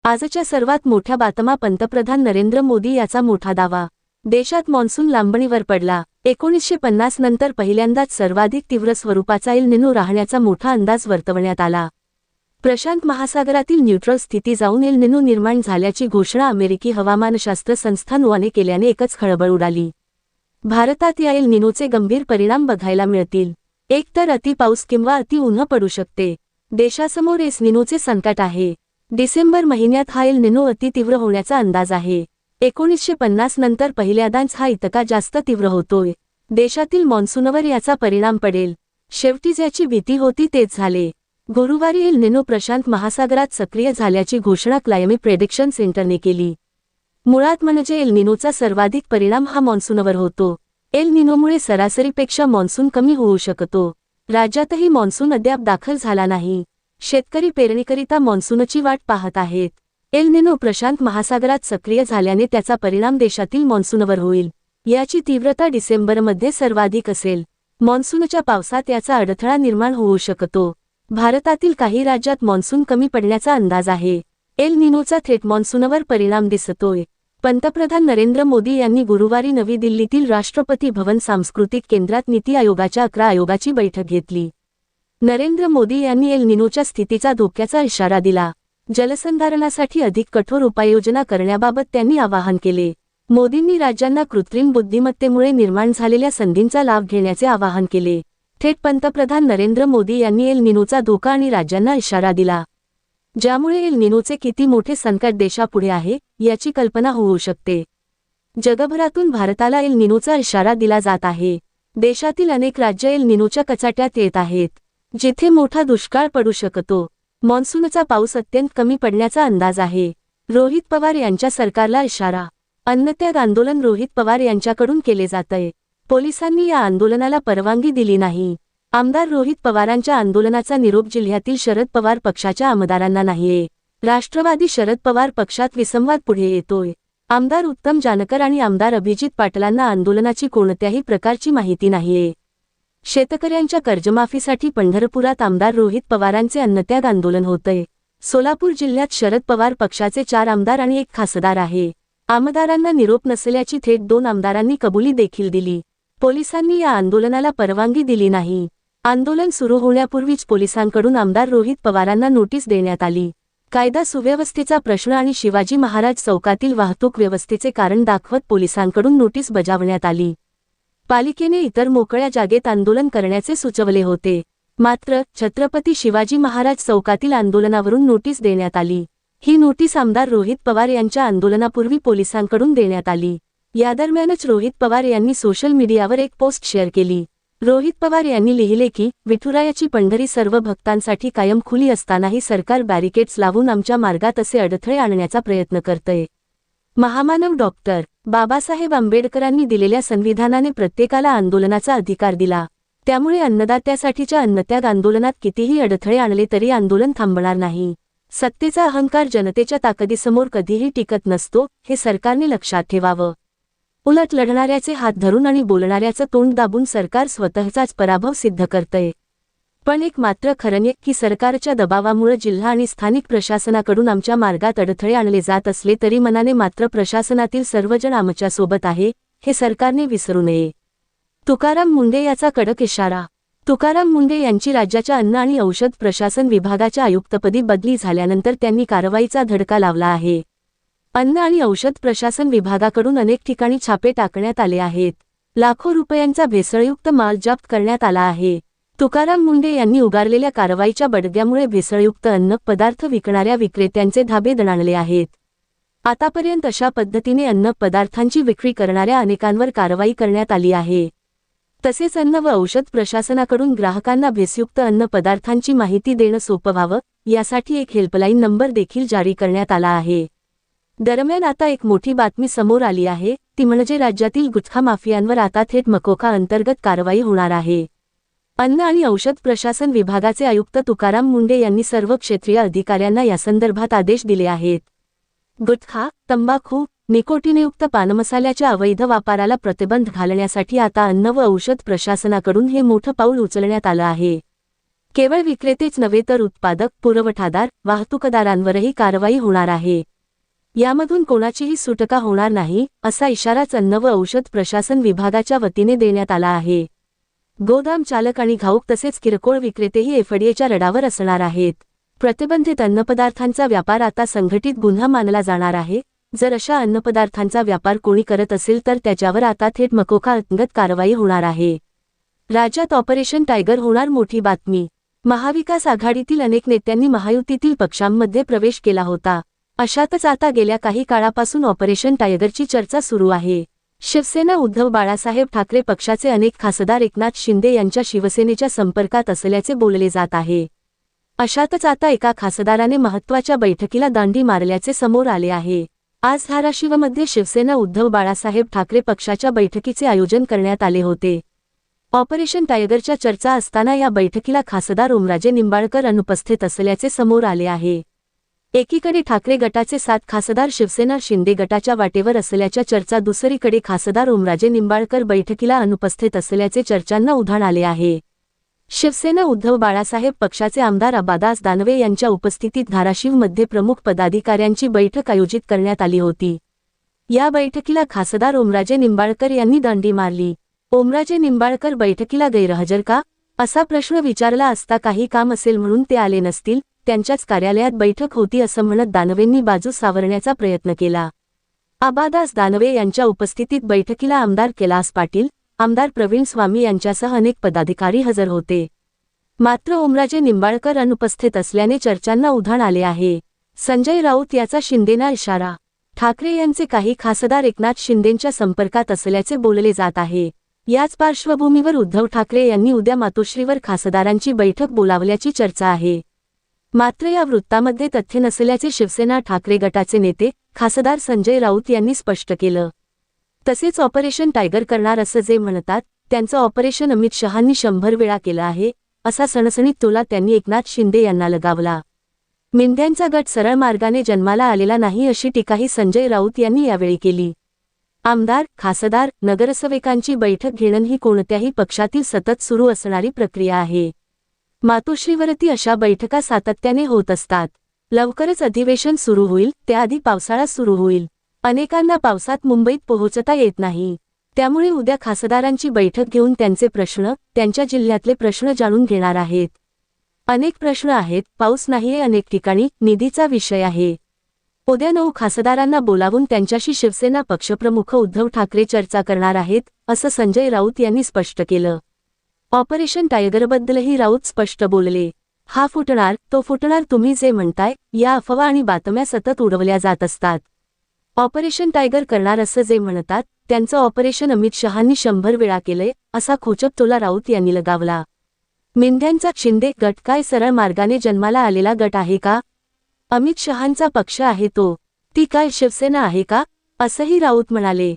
आजच्या सर्वात मोठ्या बातम्या पंतप्रधान नरेंद्र मोदी याचा मोठा दावा. देशात मॉन्सून लांबणीवर पडला. 1950 नंतर पहिल्यांदाच सर्वाधिक तीव्र स्वरूपाचा एल निनो राहण्याचा मोठा अंदाज वर्तवण्यात आला. प्रशांत महासागरातील न्यूट्रल स्थिती जाऊन एल निनो निर्माण झाल्याची घोषणा अमेरिकी हवामानशास्त्र संस्था नोआने केल्याने एकच खळबळ उडाली. भारतात या एल निनोचे गंभीर परिणाम बघायला मिळतील. एकतर अति पाऊस किंवा अति उन्ह पडू शकते. देशासमोर एल निनोचे संकट आहे. डिसेंबर महिन्यात हा एल निनो अतितीव्र होण्याचा अंदाज आहे. 1950 नंतर पहिल्यांदाच हा इतका जास्त तीव्र होतोय. देशातील मॉन्सूनवर याचा परिणाम पडेल. शेवटी ज्याची भीती होती तेच झाले. गुरुवारी एल निनो प्रशांत महासागरात सक्रिय झाल्याची घोषणा क्लायमेट प्रेडिक्शन सेंटरने केली. मुळात म्हणजे एल निनोचा सर्वाधिक परिणाम हा मॉन्सूनवर होतो. एल निनोमुळे सरासरीपेक्षा मॉन्सून कमी होऊ शकतो. राज्यातही मॉन्सून अद्याप दाखल झाला नाही. शेतकरी पेरणीकरिता मॉन्सूनची वाट पाहत आहेत. एल निनो प्रशांत महासागरात सक्रिय झाल्याने त्याचा परिणाम देशातील मॉन्सूनवर होईल. याची तीव्रता डिसेंबरमध्ये सर्वाधिक असेल. मॉन्सूनच्या पावसात याचा अडथळा निर्माण होऊ शकतो. भारतातील काही राज्यात मॉन्सून कमी पडण्याचा अंदाज आहे. एल निनोचा थेट मॉन्सूनवर परिणाम दिसतोय. पंतप्रधान नरेंद्र मोदी यांनी गुरुवारी नवी दिल्लीतील राष्ट्रपती भवन सांस्कृतिक केंद्रात नीती आयोगाच्या 11 आयोगाची बैठक घेतली. नरेंद्र मोदी यांनी एल निनोच्या स्थितीचा धोक्याचा इशारा दिला. जलसंधारणासाठी अधिक कठोर उपाययोजना करण्याबाबत त्यांनी आवाहन केले. मोदींनी राज्यांना कृत्रिम बुद्धिमत्तेमुळे निर्माण झालेल्या संधींचा लाभ घेण्याचे आवाहन केले. थेट पंतप्रधान नरेंद्र मोदी यांनी एल निनोचा धोका आणि राज्यांना इशारा दिला. ज्यामुळे एल निनोचे किती मोठे संकट देशापुढे आहे याची कल्पना होऊ शकते. जगभरातून भारताला एल निनोचा इशारा दिला जात आहे. देशातील अनेक राज्य एल निनोच्या कचाट्यात येत आहेत, जिथे मोठा दुष्काळ पडू शकतो. मॉन्सूनचा पाऊस अत्यंत कमी पडण्याचा अंदाज आहे. रोहित पवार यांच्या सरकारला इशारा. अन्नत्याग आंदोलन रोहित पवार यांच्याकडून केले जातंय. पोलिसांनी या आंदोलनाला परवानगी दिली नाही. आमदार रोहित पवारांच्या आंदोलनाचा निरोप जिल्ह्यातील शरद पवार पक्षाच्या आमदारांना नाहीये. राष्ट्रवादी शरद पवार पक्षात विसंवाद पुढे येतोय. आमदार उत्तम जानकर आणि आमदार अभिजित पाटलांना आंदोलनाची कोणत्याही प्रकारची माहिती नाहीये. शेतकऱ्यांच्या कर्जमाफीसाठी पंढरपुरात आमदार रोहित पवारांचे अन्नत्याग आंदोलन होतंय. सोलापूर जिल्ह्यात शरद पवार पक्षाचे 4 आमदार आणि 1 खासदार आहे. आमदारांना निरोप नसल्याची थेट 2 आमदारांनी कबुली देखील दिली. पोलिसांनी या आंदोलनाला परवानगी दिली नाही. आंदोलन सुरू होण्यापूर्वीच पोलिसांकडून आमदार रोहित पवारांना नोटीस देण्यात आली. कायदा सुव्यवस्थेचा प्रश्न आणि शिवाजी महाराज चौकातील वाहतूक व्यवस्थेचे कारण दाखवत पोलिसांकडून नोटीस बजावण्यात आली. पालिकेने इतर मोकळ्या जागेत आंदोलन करण्याचे सुचवले होते. मात्र छत्रपती शिवाजी महाराज चौकातील आंदोलनावरून नोटीस देण्यात आली. ही नोटीस आमदार रोहित पवार यांच्या आंदोलनापूर्वी पोलिसांकडून देण्यात आली. या दरम्यानच रोहित पवार यांनी सोशल मीडियावर एक पोस्ट शेअर केली. रोहित पवार यांनी लिहिले की विठुरायाची पंढरी सर्व भक्तांसाठी कायम खुली असतानाही सरकार बॅरिकेड्स लावून आमच्या मार्गात असे अडथळे आणण्याचा प्रयत्न करतंय. महामानव डॉक्टर बाबासाहेब आंबेडकरांनी दिलेल्या संविधानाने प्रत्येकाला आंदोलनाचा अधिकार दिला. त्यामुळे अन्नदात्यासाठीच्या अन्नत्याग आंदोलनात कितीही अडथळे आणले तरी आंदोलन थांबणार नाही. सत्तेचा अहंकार जनतेच्या ताकदीसमोर कधीही टिकत नसतो, हे सरकारने लक्षात ठेवावं. उलट लढणाऱ्याचे हात धरून आणि बोलणाऱ्याचं तोंड दाबून सरकार स्वतःचाच पराभव सिद्ध करतंय. पण एक मात्र खरंय की सरकारच्या दबावामुळे जिल्हा आणि स्थानिक प्रशासनाकडून आमच्या मार्गात अडथळे आणले जात असले तरी मनाने मात्र प्रशासनातील सर्वजण आमच्या सोबत आहे, हे सरकारने विसरू नये. तुकाराम मुंढे याचा कडक इशारा. तुकाराम मुंढे यांची राज्याच्या अन्न आणि औषध प्रशासन विभागाच्या आयुक्तपदी बदली झाल्यानंतर त्यांनी कारवाईचा धडका लावला आहे. अन्न आणि औषध प्रशासन विभागाकडून अनेक ठिकाणी छापे टाकण्यात आले आहेत. लाखो रुपयांचा भेसळयुक्त माल जप्त करण्यात आला आहे. तुकाराम मुंढे यांनी उगारलेल्या कारवाईच्या बडग्यामुळे भेसळयुक्त अन्न पदार्थ विकणाऱ्या विक्रेत्यांचे धाबे दणाणले आहेत. आतापर्यंत अशा पद्धतीने अन्न पदार्थांची विक्री करणाऱ्या अनेकांवर कारवाई करण्यात आली आहे. तसेच अन्न व औषध प्रशासनाकडून ग्राहकांना भेसयुक्त अन्न पदार्थांची माहिती देणं सोपं व्हावं यासाठी एक हेल्पलाईन नंबर देखील जारी करण्यात आला आहे. दरम्यान आता एक मोठी बातमी समोर आली आहे, ती म्हणजे राज्यातील गुटखा माफियांवर आता थेट मकोका अंतर्गत कारवाई होणार आहे. अन्न आणि औषध प्रशासन विभागाचे आयुक्त तुकाराम मुंढे यांनी सर्व क्षेत्रीय अधिकाऱ्यांना यासंदर्भात आदेश दिले आहेत. गुटखा, तंबाखू, निकोटीनयुक्त पानमसाल्याच्या अवैध वापराला प्रतिबंध घालण्यासाठी आता अन्न व औषध प्रशासनाकडून हे मोठं पाऊल उचलण्यात आलं आहे. केवळ विक्रेतेच नव्हे तर उत्पादक, पुरवठादार, वाहतूकदारांवरही कारवाई होणार आहे. यामधून कोणाचीही सुटका होणार नाही, असा इशाराच अन्न व औषध प्रशासन विभागाच्या वतीने देण्यात आला आहे. गोदाम चालक आणि घाऊक तसेच किरकोळ विक्रेतेही एफडीएच्या रडावर असणार आहेत. प्रतिबंधित अन्नपदार्थांचा व्यापार आता संघटित गुन्हा मानला जाणार आहे. जर अशा अन्नपदार्थांचा व्यापार कोणी करत असेल तर त्याच्यावर आता थेट मकोका अंतर्गत कारवाई होणार आहे. राज्यात ऑपरेशन टायगर होणार मोठी बातमी. महाविकास आघाडीतील अनेक नेत्यांनी महायुतीतील पक्षांमध्ये प्रवेश केला होता. अशातच आता गेल्या काही काळापासून ऑपरेशन टायगरची चर्चा सुरू आहे. शिवसेना उद्धव बाळासाहेब ठाकरे पक्षाचे अनेक खासदार एकनाथ शिंदे यांच्या शिवसेनेच्या संपर्कात असल्याचे बोलले जात आहे. अशातच आता एका खासदाराने महत्त्वाच्या बैठकीला दांडी मारल्याचे समोर आले आहे. आज धाराशिवमध्ये शिवसेना उद्धव बाळासाहेब ठाकरे पक्षाच्या बैठकीचे आयोजन करण्यात आले होते. ऑपरेशन टायगरच्या चर्चा असताना या बैठकीला खासदार ओमराजे निंबाळकर अनुपस्थित असल्याचे समोर आले आहे. एकीकडे ठाकरे गटाचे 7 खासदार शिवसेना शिंदे गटाच्या वाटेवर असल्याच्या चर्चा, दुसरीकडे खासदार ओमराजे निंबाळकर बैठकीला अनुपस्थित असल्याचे चर्चांना उधाण आले आहे. शिवसेना उद्धव बाळासाहेब पक्षाचे आमदार अबादास दानवे यांच्या उपस्थितीत धाराशिवमध्ये प्रमुख पदाधिकाऱ्यांची बैठक आयोजित करण्यात आली होती. या बैठकीला खासदार ओमराजे निंबाळकर यांनी दांडी मारली. ओमराजे निंबाळकर बैठकीला गैरहजर का, असा प्रश्न विचारला असता काही काम असेल म्हणून ते आले नसतील, त्यांच्याच कार्यालयात बैठक होती असं म्हणत दानवेंनी बाजू सावरण्याचा प्रयत्न केला. अबादास दानवे यांच्या उपस्थितीत बैठकीला आमदार कैलास पाटील, आमदार प्रवीण स्वामी यांच्यासह अनेक पदाधिकारी हजर होते. मात्र ओमराजे निंबाळकर अनुपस्थित असल्याने चर्चांना उधाण आले आहे. संजय राऊत याचा शिंदेना इशारा. ठाकरे यांचे काही खासदार एकनाथ शिंदेंच्या संपर्कात असल्याचे बोलले जात आहे. याच पार्श्वभूमीवर उद्धव ठाकरे यांनी उद्या मातोश्रीवर खासदारांची बैठक बोलावल्याची चर्चा आहे. मात्र या वृत्तामध्ये तथ्य नसल्याचे शिवसेना ठाकरे गटाचे नेते, खासदार संजय राऊत यांनी स्पष्ट केलं. तसेच ऑपरेशन टायगर करणार असं जे म्हणतात, त्यांचं ऑपरेशन अमित शहांनी 100 वेळा केलं आहे, असा सणसणीत टोला त्यांनी एकनाथ शिंदे यांना लगावला. मिंद्यांचा गट सरळ मार्गाने जन्माला आलेला नाही अशी टीकाही संजय राऊत यांनी यावेळी केली. आमदार, खासदार, नगरसेवकांची बैठक घेणं ही कोणत्याही पक्षातील सतत सुरू असणारी प्रक्रिया आहे. मातोश्रीवरती अशा बैठका सातत्याने होत असतात. लवकरच अधिवेशन सुरू होईल, त्याआधी पावसाळा सुरू होईल. अनेकांना पावसात मुंबईत पोहोचता येत नाही. त्यामुळे उद्या खासदारांची बैठक घेऊन त्यांचे प्रश्न, त्यांच्या जिल्ह्यातले प्रश्न जाणून घेणार आहेत. अनेक प्रश्न आहेत, पाऊस नाहीये अनेक ठिकाणी, निधीचा विषय आहे. उद्या 9 खासदारांना बोलावून त्यांच्याशी शिवसेना पक्षप्रमुख उद्धव ठाकरे चर्चा करणार आहेत, असं संजय राऊत यांनी स्पष्ट केलं. ऑपरेशन टायगरबद्दलही राऊत स्पष्ट बोलले. हा फुटणार, तो फुटणार, तुम्ही जे म्हणताय, या अफवा आणि बातम्या सतत उडवल्या जात असतात. ऑपरेशन टायगर करणार असं जे म्हणतात, त्यांचं ऑपरेशन अमित शहांनी 100 वेळा केलंय, असा खोचक टोला राऊत यांनी लगावला. मिंद्यांचा शिंदे गट काय सरळ मार्गाने जन्माला आलेला गट आहे का? अमित शहांचा पक्ष आहे तो. ती काय शिवसेना आहे का, असंही राऊत म्हणाले.